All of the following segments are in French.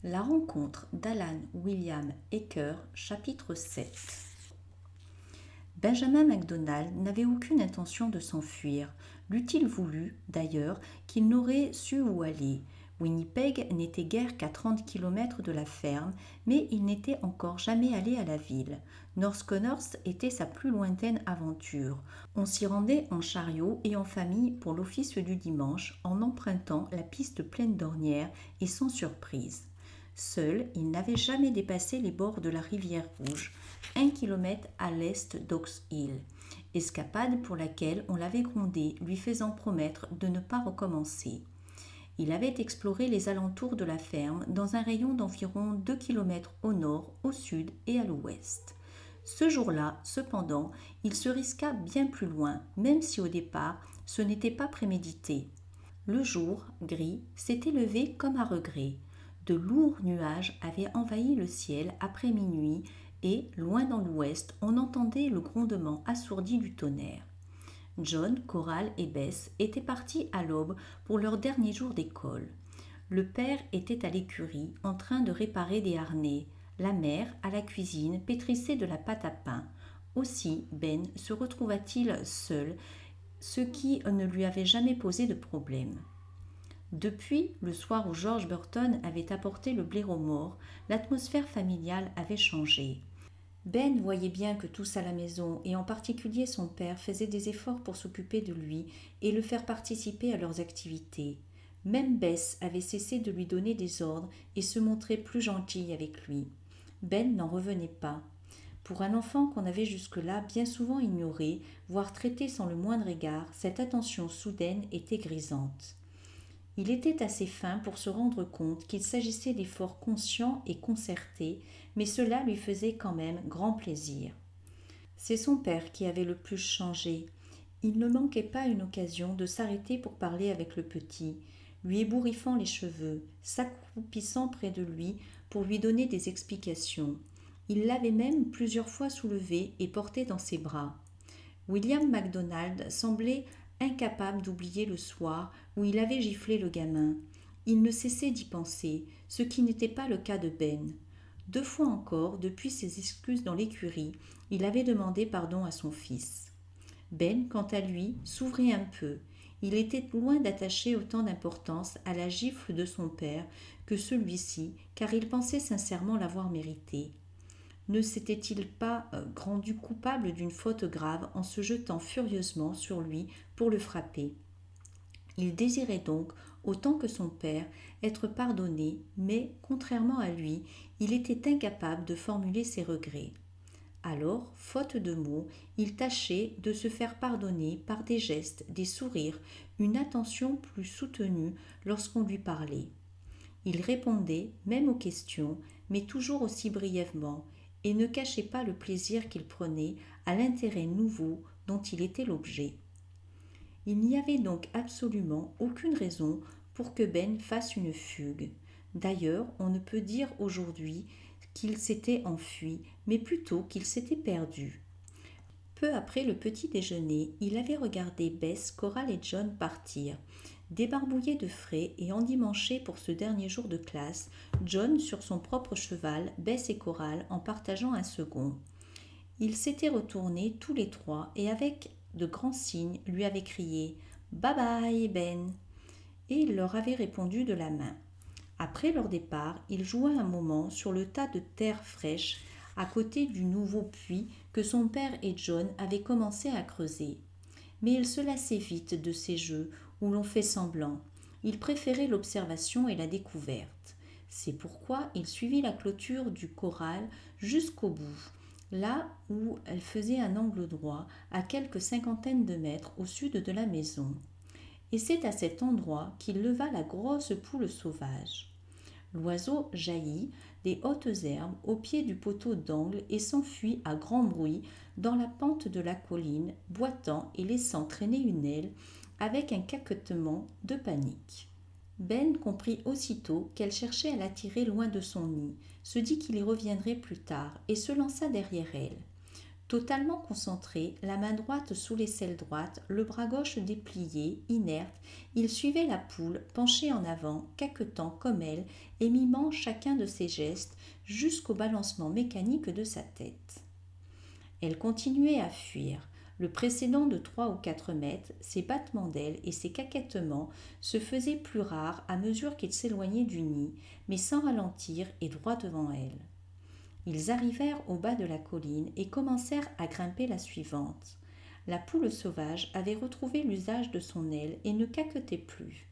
La rencontre d'Alan William Ecker, chapitre 7. Benjamin MacDonald n'avait aucune intention de s'enfuir. L'eût-il voulu, d'ailleurs, qu'il n'aurait su où aller. Winnipeg n'était guère qu'à 30 kilomètres de la ferme, mais il n'était encore jamais allé à la ville. North Connors était sa plus lointaine aventure. On s'y rendait en chariot et en famille pour l'office du dimanche, en empruntant la piste pleine d'ornières et sans surprise. Seul, il n'avait jamais dépassé les bords de la rivière Rouge, 1 kilomètre à l'est d'Oaks Hill, escapade pour laquelle on l'avait grondé, lui faisant promettre de ne pas recommencer. Il avait exploré les alentours de la ferme dans un rayon d'environ 2 kilomètres au nord, au sud et à l'ouest. Ce jour-là, cependant, il se risqua bien plus loin, même si au départ, ce n'était pas prémédité. Le jour, gris, s'était levé comme à regret. De lourds nuages avaient envahi le ciel après minuit et, loin dans l'ouest, on entendait le grondement assourdi du tonnerre. John, Coral et Bess étaient partis à l'aube pour leur dernier jour d'école. Le père était à l'écurie, en train de réparer des harnais. La mère, à la cuisine, pétrissait de la pâte à pain. Aussi, Ben se retrouva-t-il seul, ce qui ne lui avait jamais posé de problème. Depuis le soir où George Burton avait apporté le blaireau mort, l'atmosphère familiale avait changé. Ben voyait bien que tous à la maison, et en particulier son père, faisaient des efforts pour s'occuper de lui et le faire participer à leurs activités. Même Bess avait cessé de lui donner des ordres et se montrait plus gentille avec lui. Ben n'en revenait pas. Pour un enfant qu'on avait jusque-là bien souvent ignoré, voire traité sans le moindre égard, cette attention soudaine était grisante. Il était assez fin pour se rendre compte qu'il s'agissait d'efforts conscients et concertés, mais cela lui faisait quand même grand plaisir. C'est son père qui avait le plus changé. Il ne manquait pas une occasion de s'arrêter pour parler avec le petit, lui ébouriffant les cheveux, s'accroupissant près de lui pour lui donner des explications. Il l'avait même plusieurs fois soulevé et porté dans ses bras. William MacDonald semblait incapable d'oublier le soir où il avait giflé le gamin. Il ne cessait d'y penser, ce qui n'était pas le cas de Ben. 2 fois encore, depuis ses excuses dans l'écurie, il avait demandé pardon à son fils. Ben, quant à lui, s'ouvrit un peu. Il était loin d'attacher autant d'importance à la gifle de son père que celui-ci, car il pensait sincèrement l'avoir méritée. Ne s'était-il pas rendu coupable d'une faute grave en se jetant furieusement sur lui pour le frapper? Il désirait donc, autant que son père, être pardonné, mais, contrairement à lui, il était incapable de formuler ses regrets. Alors, faute de mots, il tâchait de se faire pardonner par des gestes, des sourires, une attention plus soutenue lorsqu'on lui parlait. Il répondait, même aux questions, mais toujours aussi brièvement, et ne cachait pas le plaisir qu'il prenait à l'intérêt nouveau dont il était l'objet. Il n'y avait donc absolument aucune raison pour que Ben fasse une fugue. D'ailleurs, on ne peut dire aujourd'hui qu'il s'était enfui, mais plutôt qu'il s'était perdu. Peu après le petit déjeuner, il avait regardé Bess, Coral et John partir. Débarbouillé de frais et endimanché pour ce dernier jour de classe, John sur son propre cheval, Bess et Coral en partageant un second. Ils s'étaient retournés tous les trois et avec de grands signes lui avaient crié « Bye bye, Ben !» et il leur avait répondu de la main. Après leur départ, il joua un moment sur le tas de terre fraîche à côté du nouveau puits que son père et John avaient commencé à creuser. Mais il se lassait vite de ces jeux où l'on fait semblant. Il préférait l'observation et la découverte. C'est pourquoi il suivit la clôture du corral jusqu'au bout, là où elle faisait un angle droit à quelques cinquantaines de mètres au sud de la maison. Et c'est à cet endroit qu'il leva la grosse poule sauvage. L'oiseau jaillit des hautes herbes au pied du poteau d'angle et s'enfuit à grand bruit dans la pente de la colline, boitant et laissant traîner une aile avec un caquetement de panique. Ben comprit aussitôt qu'elle cherchait à l'attirer loin de son nid, se dit qu'il y reviendrait plus tard et se lança derrière elle. Totalement concentré, la main droite sous l'aisselle droite, le bras gauche déplié, inerte, il suivait la poule, penchée en avant, caquetant comme elle et mimant chacun de ses gestes jusqu'au balancement mécanique de sa tête. Elle continuait à fuir. Le précédent de 3 ou 4 mètres, ses battements d'ailes et ses caquettements se faisaient plus rares à mesure qu'il s'éloignait du nid, mais sans ralentir et droit devant elle. Ils arrivèrent au bas de la colline et commencèrent à grimper la suivante. La poule sauvage avait retrouvé l'usage de son aile et ne caquetait plus.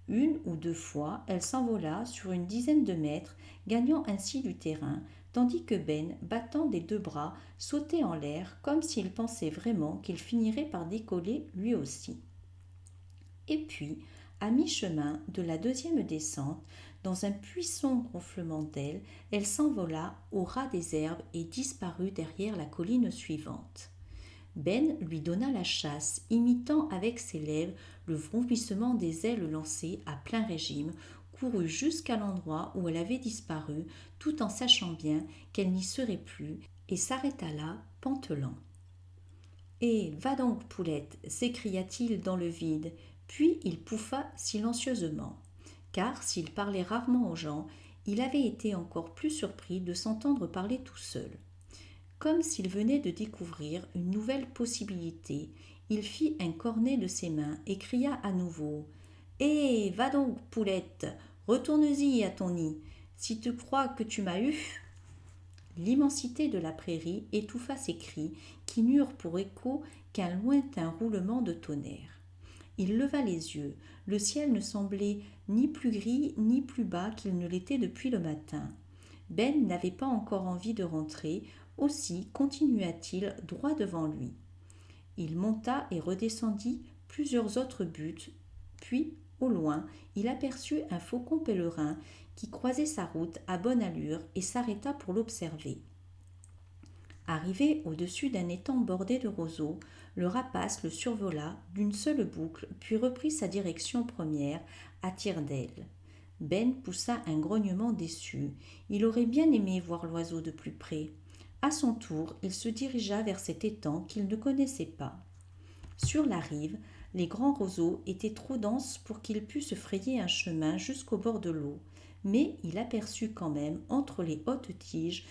Une ou deux fois, elle s'envola sur une dizaine de mètres, gagnant ainsi du terrain, tandis que Ben, battant des deux bras, sautait en l'air comme s'il pensait vraiment qu'il finirait par décoller lui aussi. Et puis, à mi-chemin de la deuxième descente, dans un puissant ronflement d'ailes, elle s'envola au ras des herbes et disparut derrière la colline suivante. Ben lui donna la chasse, imitant avec ses lèvres le vrombissement des ailes lancées à plein régime, courut jusqu'à l'endroit où elle avait disparu, tout en sachant bien qu'elle n'y serait plus, et s'arrêta là, pantelant. Eh, va donc, Poulette, s'écria-t-il dans le vide, puis il pouffa silencieusement, car s'il parlait rarement aux gens, il avait été encore plus surpris de s'entendre parler tout seul. Comme s'il venait de découvrir une nouvelle possibilité, il fit un cornet de ses mains et cria à nouveau « Eh, va donc, Poulette, retourne-y à ton nid, si tu crois que tu m'as eu !» L'immensité de la prairie étouffa ces cris qui n'eurent pour écho qu'un lointain roulement de tonnerre. Il leva les yeux. Le ciel ne semblait ni plus gris ni plus bas qu'il ne l'était depuis le matin. Ben n'avait pas encore envie de rentrer, aussi continua-t-il droit devant lui. Il monta et redescendit plusieurs autres buttes, puis, au loin, il aperçut un faucon pèlerin qui croisait sa route à bonne allure et s'arrêta pour l'observer. Arrivé au-dessus d'un étang bordé de roseaux, le rapace le survola d'une seule boucle, puis reprit sa direction première, à tire-d'aile. Ben poussa un grognement déçu. Il aurait bien aimé voir l'oiseau de plus près. À son tour, il se dirigea vers cet étang qu'il ne connaissait pas. Sur la rive, les grands roseaux étaient trop denses pour qu'il pût se frayer un chemin jusqu'au bord de l'eau, mais il aperçut quand même, entre les hautes tiges,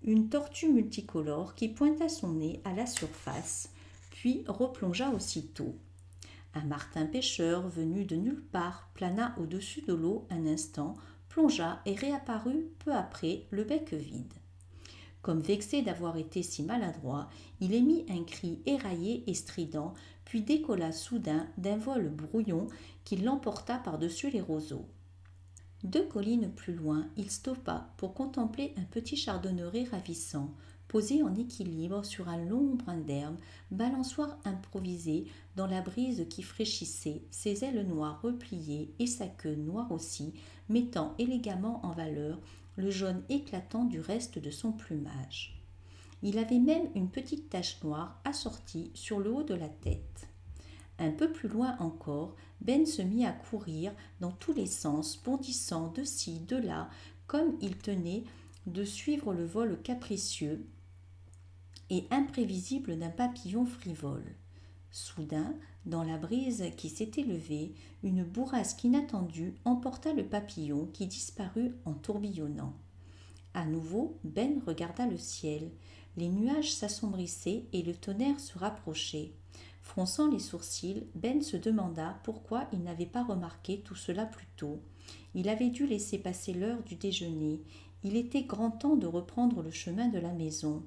une tortue multicolore qui pointa son nez à la surface, puis replongea aussitôt. Un martin pêcheur venu de nulle part plana au-dessus de l'eau un instant, plongea et réapparut peu après, le bec vide. Comme vexé d'avoir été si maladroit, il émit un cri éraillé et strident, puis décolla soudain d'un vol brouillon qui l'emporta par-dessus les roseaux. 2 collines plus loin, il stoppa pour contempler un petit chardonneret ravissant, posé en équilibre sur un long brin d'herbe, balançoire improvisé dans la brise qui fraîchissait, ses ailes noires repliées et sa queue noire aussi, mettant élégamment en valeur le jaune éclatant du reste de son plumage. Il avait même une petite tache noire assortie sur le haut de la tête. Un peu plus loin encore, Ben se mit à courir dans tous les sens, bondissant de ci, de là, comme il tenait de suivre le vol capricieux et imprévisible d'un papillon frivole. Soudain, dans la brise qui s'était levée, une bourrasque inattendue emporta le papillon qui disparut en tourbillonnant. À nouveau, Ben regarda le ciel. Les nuages s'assombrissaient et le tonnerre se rapprochait. Fronçant les sourcils, Ben se demanda pourquoi il n'avait pas remarqué tout cela plus tôt. Il avait dû laisser passer l'heure du déjeuner. Il était grand temps de reprendre le chemin de la maison.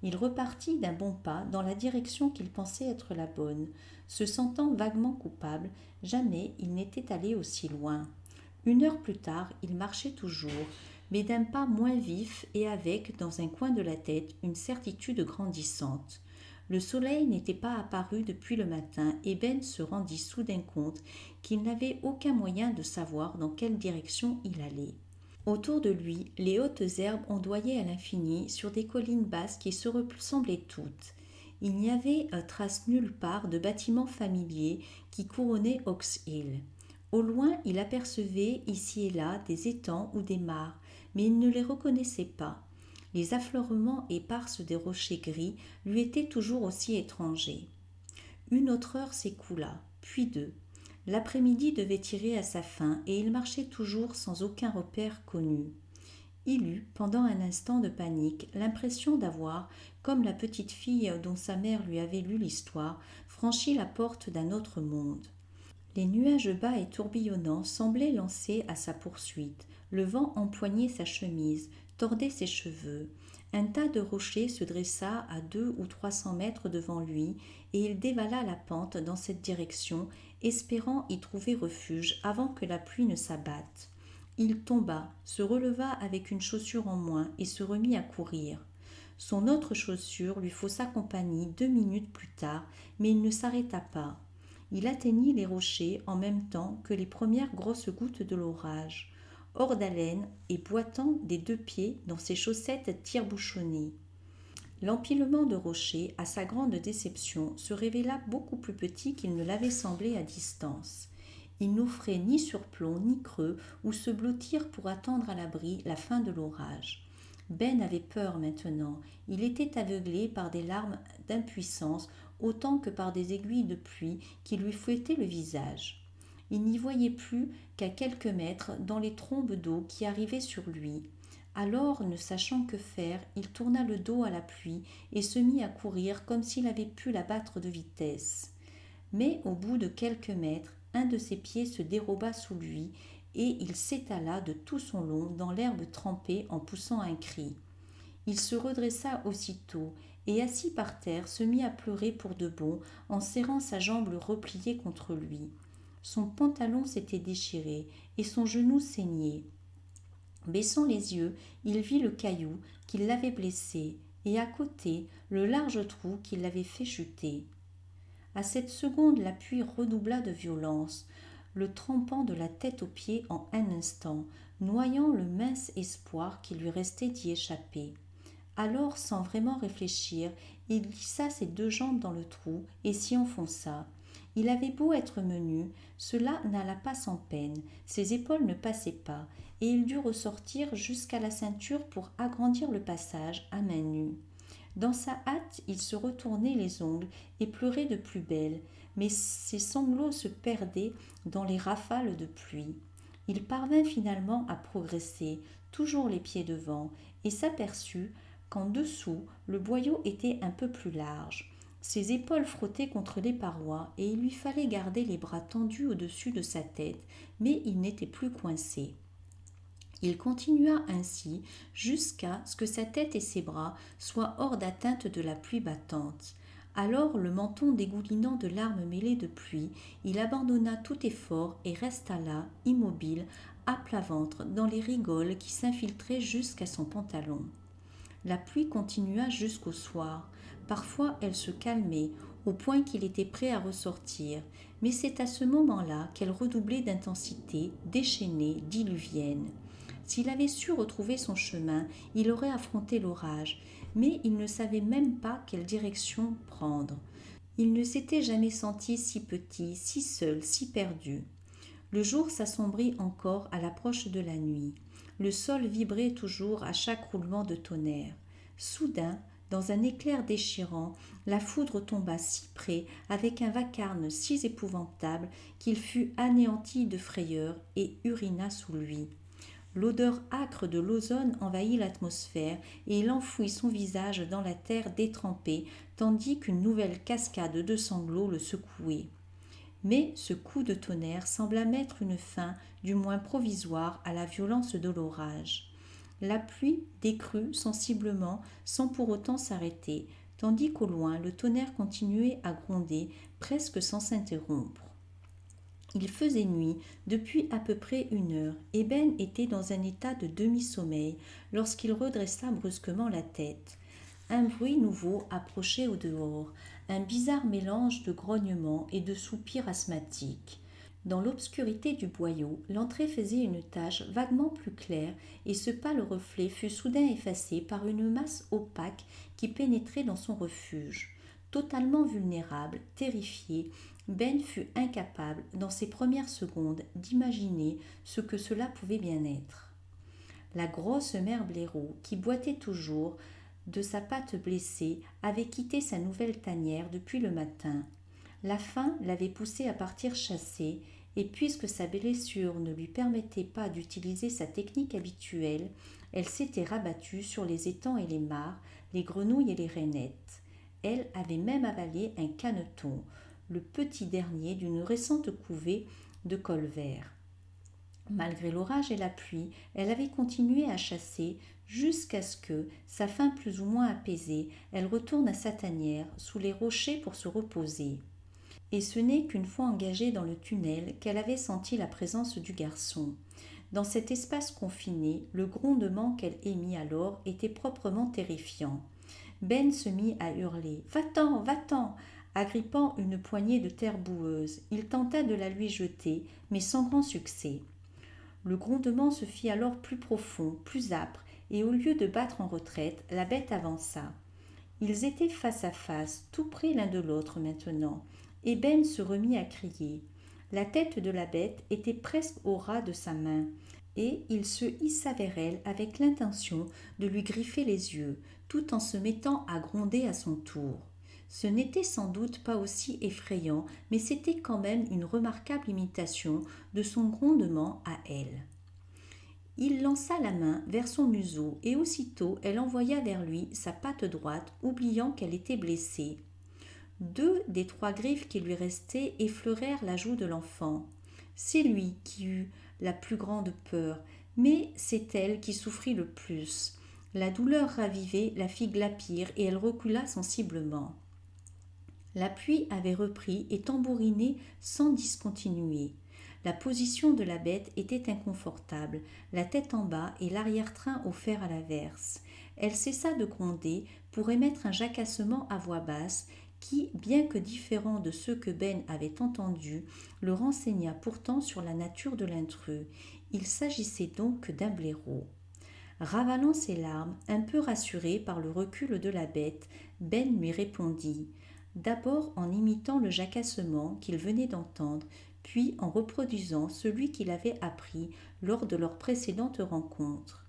Il repartit d'un bon pas dans la direction qu'il pensait être la bonne. Se sentant vaguement coupable, jamais il n'était allé aussi loin. 1 heure plus tard, il marchait toujours, mais d'un pas moins vif et avec, dans un coin de la tête, une certitude grandissante. Le soleil n'était pas apparu depuis le matin et Ben se rendit soudain compte qu'il n'avait aucun moyen de savoir dans quelle direction il allait. Autour de lui, les hautes herbes ondoyaient à l'infini sur des collines basses qui se ressemblaient toutes. Il n'y avait trace nulle part de bâtiments familiers qui couronnaient Ox Hill. Au loin, il apercevait ici et là des étangs ou des mares, mais il ne les reconnaissait pas. Les affleurements épars des rochers gris lui étaient toujours aussi étrangers. Une autre heure s'écoula, puis deux. L'après-midi devait tirer à sa fin et il marchait toujours sans aucun repère connu. Il eut, pendant un instant de panique, l'impression d'avoir, comme la petite fille dont sa mère lui avait lu l'histoire, franchi la porte d'un autre monde. Les nuages bas et tourbillonnants semblaient lancer à sa poursuite. Le vent empoignait sa chemise, tordait ses cheveux. Un tas de rochers se dressa à 200 ou 300 mètres devant lui, et il dévala la pente dans cette direction, espérant y trouver refuge avant que la pluie ne s'abatte. Il tomba, se releva avec une chaussure en moins et se remit à courir. Son autre chaussure lui faussa compagnie 2 minutes plus tard, mais il ne s'arrêta pas. Il atteignit les rochers en même temps que les premières grosses gouttes de l'orage, hors d'haleine et boitant des 2 pieds dans ses chaussettes tire-bouchonnées. L'empilement de rochers, à sa grande déception, se révéla beaucoup plus petit qu'il ne l'avait semblé à distance. Il n'offrait ni surplomb ni creux où se blottir pour attendre à l'abri la fin de l'orage. Ben avait peur maintenant. Il était aveuglé par des larmes d'impuissance autant que par des aiguilles de pluie qui lui fouettaient le visage. Il n'y voyait plus qu'à quelques mètres dans les trombes d'eau qui arrivaient sur lui. Alors, ne sachant que faire, il tourna le dos à la pluie et se mit à courir comme s'il avait pu la battre de vitesse. Mais au bout de quelques mètres, un de ses pieds se déroba sous lui et il s'étala de tout son long dans l'herbe trempée en poussant un cri. Il se redressa aussitôt et assis par terre se mit à pleurer pour de bon en serrant sa jambe repliée contre lui. Son pantalon s'était déchiré et son genou saignait. Baissant les yeux, il vit le caillou qui l'avait blessé et à côté le large trou qui l'avait fait chuter. À cette seconde, la pluie redoubla de violence, le trempant de la tête aux pieds en un instant, noyant le mince espoir qui lui restait d'y échapper. Alors, sans vraiment réfléchir, il glissa ses 2 jambes dans le trou et s'y enfonça. Il avait beau être menu, cela n'alla pas sans peine, ses épaules ne passaient pas, et il dut ressortir jusqu'à la ceinture pour agrandir le passage à main nue. Dans sa hâte, il se retournait les ongles et pleurait de plus belle, mais ses sanglots se perdaient dans les rafales de pluie. Il parvint finalement à progresser, toujours les pieds devant, et s'aperçut qu'en dessous, le boyau était un peu plus large. Ses épaules frottaient contre les parois et il lui fallait garder les bras tendus au-dessus de sa tête, mais il n'était plus coincé. Il continua ainsi jusqu'à ce que sa tête et ses bras soient hors d'atteinte de la pluie battante. Alors, le menton dégoulinant de larmes mêlées de pluie, il abandonna tout effort et resta là, immobile, à plat ventre, dans les rigoles qui s'infiltraient jusqu'à son pantalon. La pluie continua jusqu'au soir. Parfois elle se calmait, au point qu'il était prêt à ressortir, mais c'est à ce moment-là qu'elle redoublait d'intensité, déchaînée, diluvienne. S'il avait su retrouver son chemin, il aurait affronté l'orage, mais il ne savait même pas quelle direction prendre. Il ne s'était jamais senti si petit, si seul, si perdu. Le jour s'assombrit encore à l'approche de la nuit. Le sol vibrait toujours à chaque roulement de tonnerre. Soudain, dans un éclair déchirant, la foudre tomba si près, avec un vacarme si épouvantable, qu'il fut anéanti de frayeur et urina sous lui. L'odeur âcre de l'ozone envahit l'atmosphère et il enfouit son visage dans la terre détrempée, tandis qu'une nouvelle cascade de sanglots le secouait. Mais ce coup de tonnerre sembla mettre une fin, du moins provisoire, à la violence de l'orage. La pluie décrut sensiblement sans pour autant s'arrêter, tandis qu'au loin le tonnerre continuait à gronder presque sans s'interrompre. Il faisait nuit depuis à peu près 1 heure et Ben était dans un état de demi-sommeil lorsqu'il redressa brusquement la tête. Un bruit nouveau approchait au dehors, un bizarre mélange de grognements et de soupirs asthmatiques. Dans l'obscurité du boyau, l'entrée faisait une tache vaguement plus claire et ce pâle reflet fut soudain effacé par une masse opaque qui pénétrait dans son refuge. Totalement vulnérable, terrifié, Ben fut incapable, dans ces premières secondes, d'imaginer ce que cela pouvait bien être. La grosse mère blaireau, qui boitait toujours de sa patte blessée, avait quitté sa nouvelle tanière depuis le matin. La faim l'avait poussée à partir chasser, et puisque sa blessure ne lui permettait pas d'utiliser sa technique habituelle, elle s'était rabattue sur les étangs et les mares, les grenouilles et les rainettes. Elle avait même avalé un caneton, le petit dernier d'une récente couvée de colverts. Malgré l'orage et la pluie, elle avait continué à chasser jusqu'à ce que, sa faim plus ou moins apaisée, elle retourne à sa tanière, sous les rochers pour se reposer. Et ce n'est qu'une fois engagée dans le tunnel qu'elle avait senti la présence du garçon. Dans cet espace confiné, le grondement qu'elle émit alors était proprement terrifiant. Ben se mit à hurler « Va-t'en, va-t'en !» agrippant une poignée de terre boueuse. Il tenta de la lui jeter, mais sans grand succès. Le grondement se fit alors plus profond, plus âpre, et au lieu de battre en retraite, la bête avança. Ils étaient face à face, tout près l'un de l'autre maintenant, et Ben se remit à crier. La tête de la bête était presque au ras de sa main, et il se hissa vers elle avec l'intention de lui griffer les yeux, tout en se mettant à gronder à son tour. Ce n'était sans doute pas aussi effrayant, mais c'était quand même une remarquable imitation de son grondement à elle. Il lança la main vers son museau et aussitôt elle envoya vers lui sa patte droite, oubliant qu'elle était blessée. 2 des 3 griffes qui lui restaient effleurèrent la joue de l'enfant. C'est lui qui eut la plus grande peur, mais c'est elle qui souffrit le plus. La douleur ravivée la fit glapir et elle recula sensiblement. La pluie avait repris et tambouriné sans discontinuer. La position de la bête était inconfortable, la tête en bas et l'arrière-train offert à l'averse. Elle cessa de gronder pour émettre un jacassement à voix basse qui, bien que différent de ceux que Ben avait entendus, le renseigna pourtant sur la nature de l'intrus. Il s'agissait donc d'un blaireau. Ravalant ses larmes, un peu rassuré par le recul de la bête, Ben lui répondit, d'abord en imitant le jacassement qu'il venait d'entendre, puis en reproduisant celui qu'il avait appris lors de leur précédente rencontre.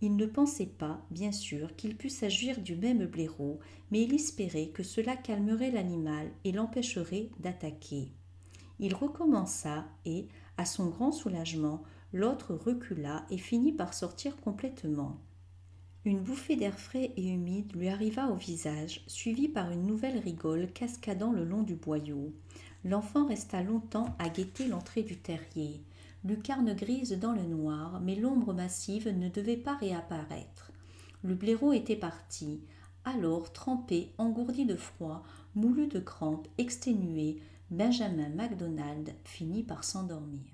Il ne pensait pas, bien sûr, qu'il pût s'agir du même blaireau, mais il espérait que cela calmerait l'animal et l'empêcherait d'attaquer. Il recommença et, à son grand soulagement, l'autre recula et finit par sortir complètement. Une bouffée d'air frais et humide lui arriva au visage, suivie par une nouvelle rigole cascadant le long du boyau. L'enfant resta longtemps à guetter l'entrée du terrier. Lucarne grise dans le noir, mais l'ombre massive ne devait pas réapparaître. Le blaireau était parti. Alors, trempé, engourdi de froid, moulu de crampes, exténué, Benjamin MacDonald finit par s'endormir.